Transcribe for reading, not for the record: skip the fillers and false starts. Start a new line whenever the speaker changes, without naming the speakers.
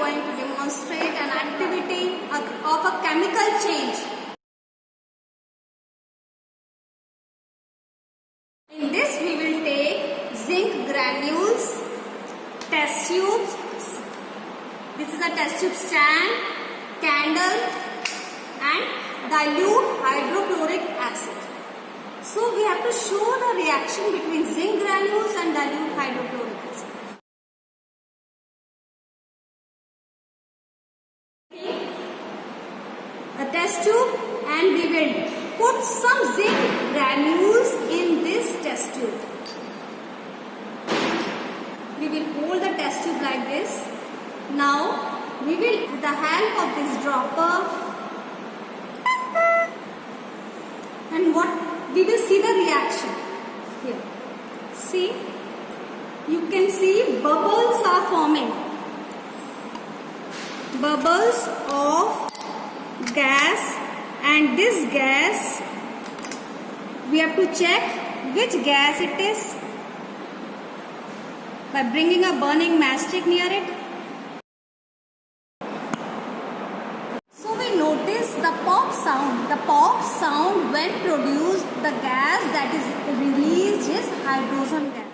going to demonstrate an activity of a chemical change. In this we will take zinc granules, test tubes, this is a test tube stand, candle and dilute hydrochloric acid. So we have to show the reaction between zinc granules and dilute hydrochloric acid. A test tube and we will put some zinc granules in this test tube. We will hold the test tube like this. Now we will, with the help of this dropper, and we will see the reaction here. See, you can see bubbles are forming. Bubbles of gas, and this gas we have to check which gas it is by bringing a burning matchstick near it. So we notice the pop sound. The pop sound when produced, the gas that is released is hydrogen gas.